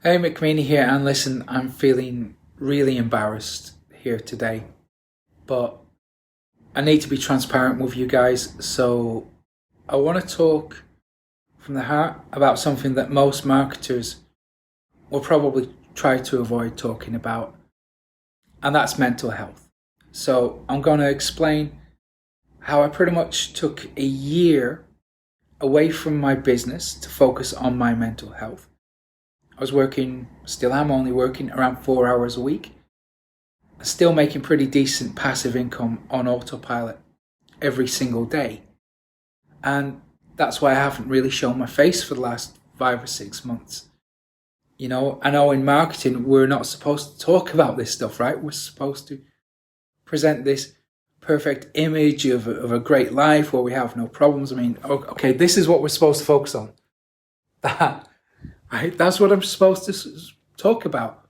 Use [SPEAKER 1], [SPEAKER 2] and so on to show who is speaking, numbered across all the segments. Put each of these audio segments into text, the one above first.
[SPEAKER 1] Hey, McMeany here, and listen, I'm feeling really embarrassed here today, but I need to be transparent with you guys. So, I want to talk from the heart about something that most marketers will probably try to avoid talking about, and that's mental health. So, I'm going to explain how I pretty much took a year away from my business to focus on my mental health. I was working, still am only working around 4 hours a week, still making pretty decent passive income on autopilot every single day. And that's why I haven't really shown my face for the last 5 or 6 months. I know in marketing, we're not supposed to talk about this stuff, right? We're supposed to present this perfect image of a great life where we have no problems. I mean, okay, this is what we're supposed to focus on. That, right? That's what I'm supposed to talk about.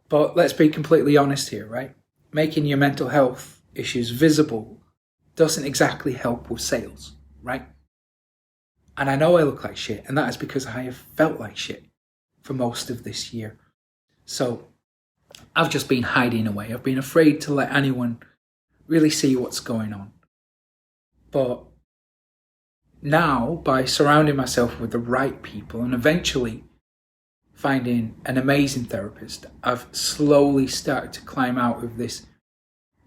[SPEAKER 1] But let's be completely honest here, right? Making your mental health issues visible doesn't exactly help with sales, right? And I know I look like shit, and that is because I have felt like shit for most of this year. So I've just been hiding away. I've been afraid to let anyone really see what's going on. But now, by surrounding myself with the right people and eventually finding an amazing therapist, I've slowly started to climb out of this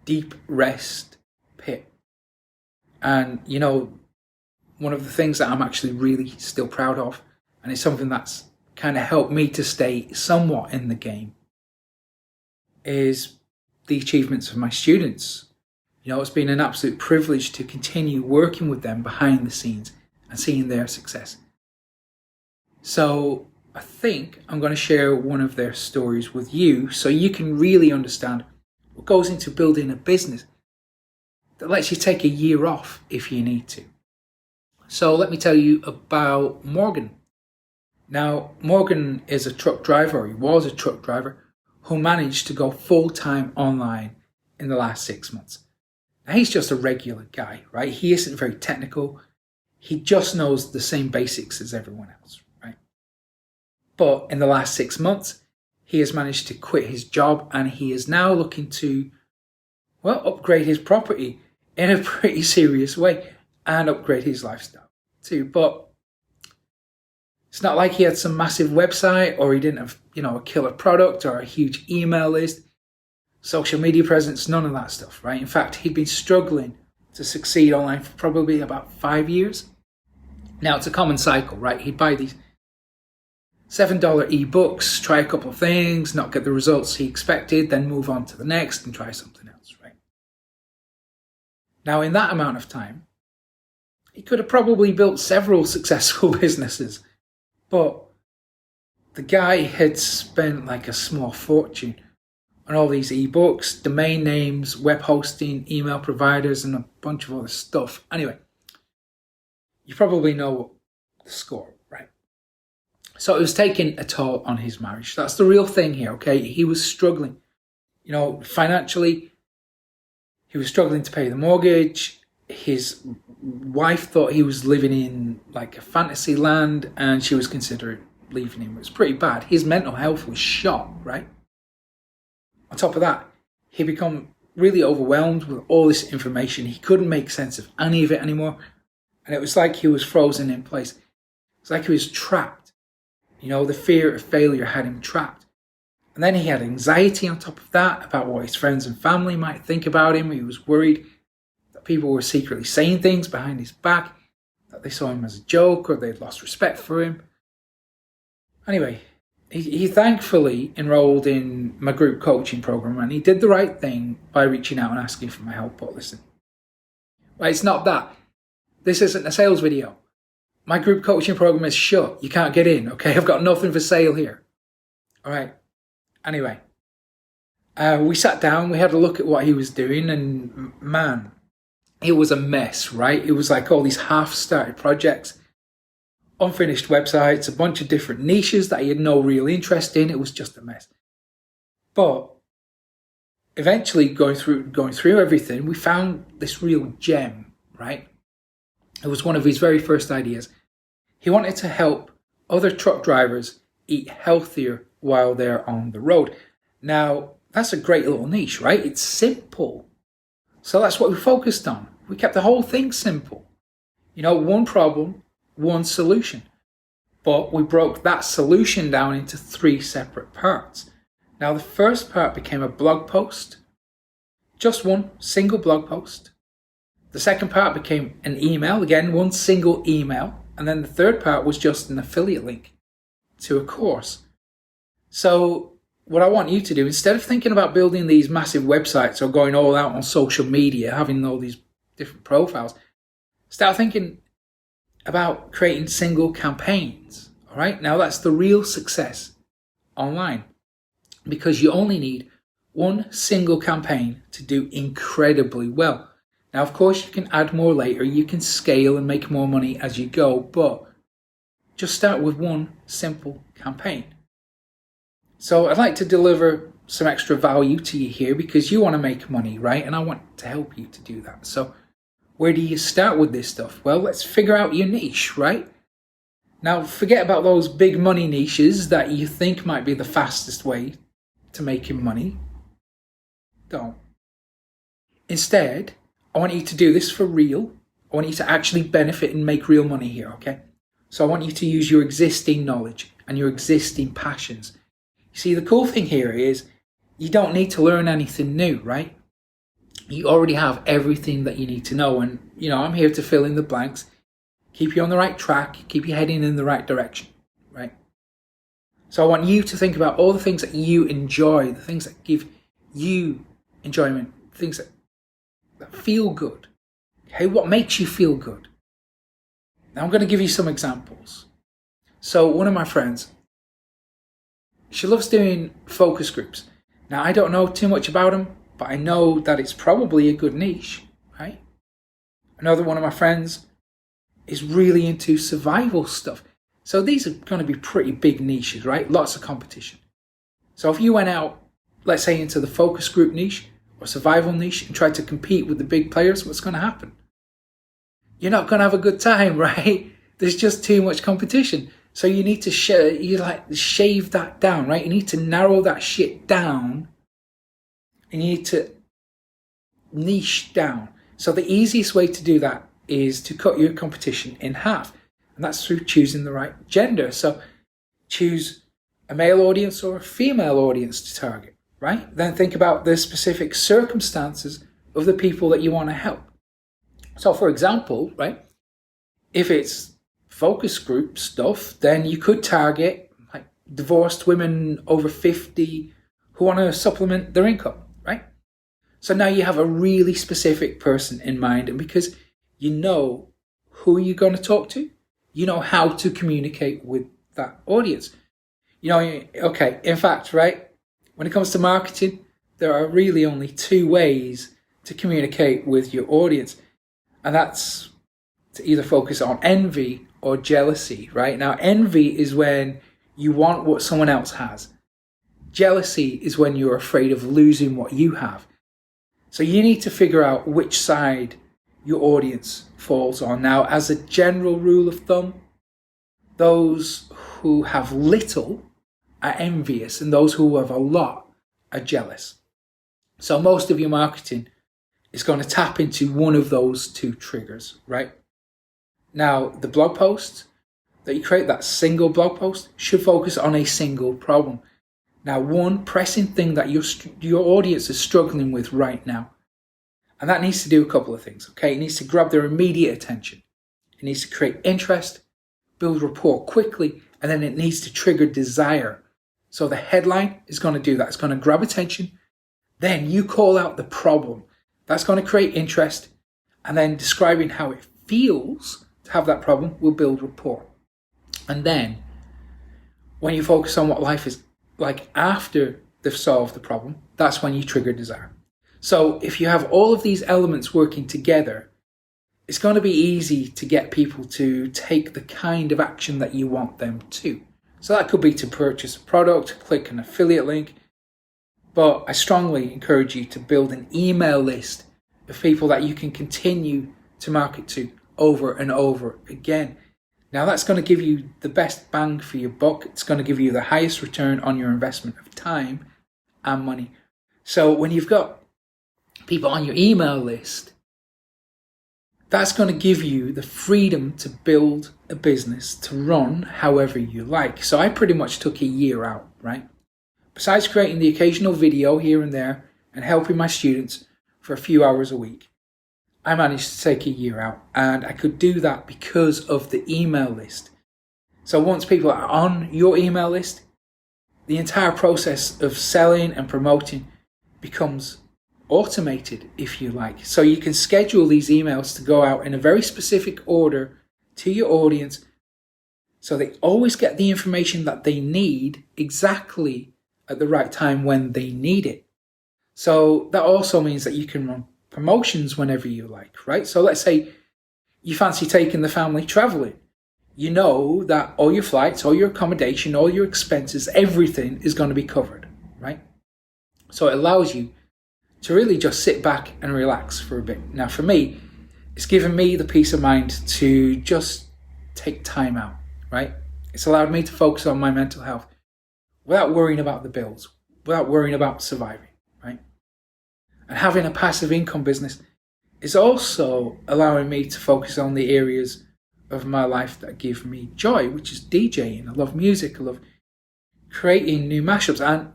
[SPEAKER 1] deep rest pit. And, one of the things that I'm actually really still proud of, and it's something that's kind of helped me to stay somewhat in the game, is the achievements of my students. It's been an absolute privilege to continue working with them behind the scenes and seeing their success. So I think I'm going to share one of their stories with you so you can really understand what goes into building a business that lets you take a year off if you need to. So let me tell you about Morgan. Now, Morgan is a truck driver, or he was a truck driver, who managed to go full-time online in the last 6 months. Now, he's just a regular guy, right? He isn't very technical. He just knows the same basics as everyone else, right? But in the last 6 months, he has managed to quit his job, and he is now looking to, upgrade his property in a pretty serious way and upgrade his lifestyle too. But it's not like he had some massive website, or he didn't have, a killer product or a huge email list, social media presence, none of that stuff, right? In fact, he'd been struggling to succeed online for probably about 5 years. Now, it's a common cycle, right? He'd buy these $7 ebooks, try a couple of things, not get the results he expected, then move on to the next and try something else, right? Now, in that amount of time, he could have probably built several successful businesses, but the guy had spent like a small fortune on all these ebooks, domain names, web hosting, email providers, and a bunch of other stuff. Anyway, you probably know the score, right? So it was taking a toll on his marriage. That's the real thing here, okay? He was struggling. Financially, he was struggling to pay the mortgage. His wife thought he was living in like a fantasy land, and she was considering leaving him. It was pretty bad. His mental health was shot, right? On top of that, he became really overwhelmed with all this information. He couldn't make sense of any of it anymore. And it was like he was frozen in place. It's like he was trapped. The fear of failure had him trapped. And then he had anxiety on top of that about what his friends and family might think about him. He was worried that people were secretly saying things behind his back, that they saw him as a joke, or they'd lost respect for him. Anyway, he thankfully enrolled in my group coaching program, and he did the right thing by reaching out and asking for my help. But listen, it's not that. This isn't a sales video. My group coaching program is shut. You can't get in, okay? I've got nothing for sale here. All right. Anyway, we sat down, we had a look at what he was doing, and man, it was a mess, right? It was like all these half-started projects, unfinished websites, a bunch of different niches that he had no real interest in. It was just a mess. But eventually, going through everything, we found this real gem, right? It was one of his very first ideas. He wanted to help other truck drivers eat healthier while they're on the road. Now, that's a great little niche, right? It's simple. So that's what we focused on. We kept the whole thing simple. One problem, one solution. But we broke that solution down into 3 separate parts. Now, the first part became a blog post, just one single blog post. The second part became an email, again, one single email. And then the third part was just an affiliate link to a course. So what I want you to do, instead of thinking about building these massive websites or going all out on social media, having all these different profiles, start thinking about creating single campaigns. All right. Now that's the real success online, because you only need one single campaign to do incredibly well. Now, of course, you can add more later. You can scale and make more money as you go, but just start with one simple campaign. So I'd like to deliver some extra value to you here because you want to make money, right? And I want to help you to do that. So where do you start with this stuff? Well, let's figure out your niche, right? Now, forget about those big money niches that you think might be the fastest way to making money. Don't. Instead, I want you to do this for real. I want you to actually benefit and make real money here, okay? So I want you to use your existing knowledge and your existing passions. You see, the cool thing here is you don't need to learn anything new, right? You already have everything that you need to know. And, I'm here to fill in the blanks, keep you on the right track, keep you heading in the right direction, right? So I want you to think about all the things that you enjoy, the things that give you enjoyment, things that feel good. Okay, what makes you feel good? Now I'm going to give you some examples. So one of my friends, she loves doing focus groups. Now I don't know too much about them, but I know that it's probably a good niche, right? Another one of my friends is really into survival stuff. So these are going to be pretty big niches, right? Lots of competition. So if you went out, let's say into the focus group niche or survival niche and tried to compete with the big players, what's going to happen? You're not going to have a good time, right? There's just too much competition. So you need to shave that down, right? You need to narrow that shit down, and you need to niche down. So the easiest way to do that is to cut your competition in half. And that's through choosing the right gender. So choose a male audience or a female audience to target, right? Then think about the specific circumstances of the people that you want to help. So for example, right, if it's focus group stuff, then you could target like divorced women over 50 who want to supplement their income, right? So now you have a really specific person in mind, and because you know who you're going to talk to, you know how to communicate with that audience. Okay, in fact, right, when it comes to marketing, there are really only 2 ways to communicate with your audience. And that's to either focus on envy or jealousy, right? Now, envy is when you want what someone else has. Jealousy is when you're afraid of losing what you have. So you need to figure out which side your audience falls on. Now, as a general rule of thumb, those who have little are envious and those who have a lot are jealous. So most of your marketing is going to tap into one of those 2 triggers, right? Now, the blog post that you create, that single blog post, should focus on a single problem. Now, one pressing thing that your audience is struggling with right now. And that needs to do a couple of things, okay? It needs to grab their immediate attention. It needs to create interest, build rapport quickly, and then it needs to trigger desire. So the headline is going to do that. It's going to grab attention. Then you call out the problem. That's going to create interest. And then describing how it feels to have that problem will build rapport. And then when you focus on what life is like after they've solved the problem, that's when you trigger desire. So if you have all of these elements working together, it's going to be easy to get people to take the kind of action that you want them to. So that could be to purchase a product, click an affiliate link. But I strongly encourage you to build an email list of people that you can continue to market to over and over again. Now that's going to give you the best bang for your buck. It's going to give you the highest return on your investment of time and money. So when you've got people on your email list, that's going to give you the freedom to build a business, to run however you like. So I pretty much took a year out, right? Besides creating the occasional video here and there and helping my students for a few hours a week, I managed to take a year out, and I could do that because of the email list. So once people are on your email list, the entire process of selling and promoting becomes automated, if you like. So you can schedule these emails to go out in a very specific order to your audience, so they always get the information that they need exactly at the right time when they need it. So that also means that you can run promotions whenever you like, right? So let's say you fancy taking the family traveling. You know that all your flights, all your accommodation, all your expenses, everything is going to be covered, right? So it allows you to really just sit back and relax for a bit. Now for me, it's given me the peace of mind to just take time out, right? It's allowed me to focus on my mental health without worrying about the bills, without worrying about surviving, right? And having a passive income business is also allowing me to focus on the areas of my life that give me joy, which is DJing. I love music. I love creating new mashups. And,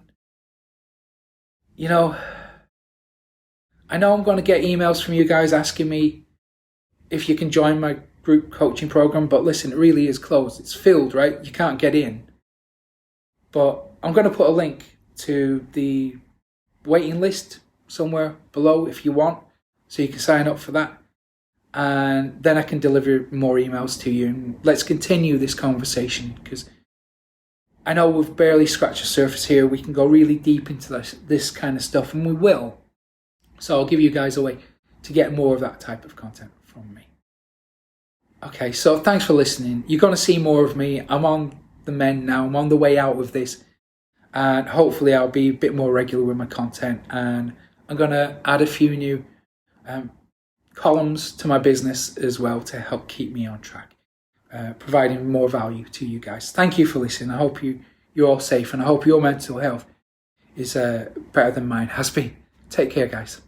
[SPEAKER 1] I know I'm going to get emails from you guys asking me if you can join my group coaching program, but listen, it really is closed. It's filled, right? You can't get in. But I'm going to put a link to the waiting list somewhere below if you want, so you can sign up for that. And then I can deliver more emails to you, and let's continue this conversation, because I know we've barely scratched the surface here. We can go really deep into this kind of stuff, and we will. So I'll give you guys a way to get more of that type of content from me. Okay, so thanks for listening. You're going to see more of me. I'm on the mend now. I'm on the way out of this. And hopefully I'll be a bit more regular with my content. And I'm going to add a few new columns to my business as well to help keep me on track, providing more value to you guys. Thank you for listening. I hope you're all safe, and I hope your mental health is better than mine has been. Take care, guys.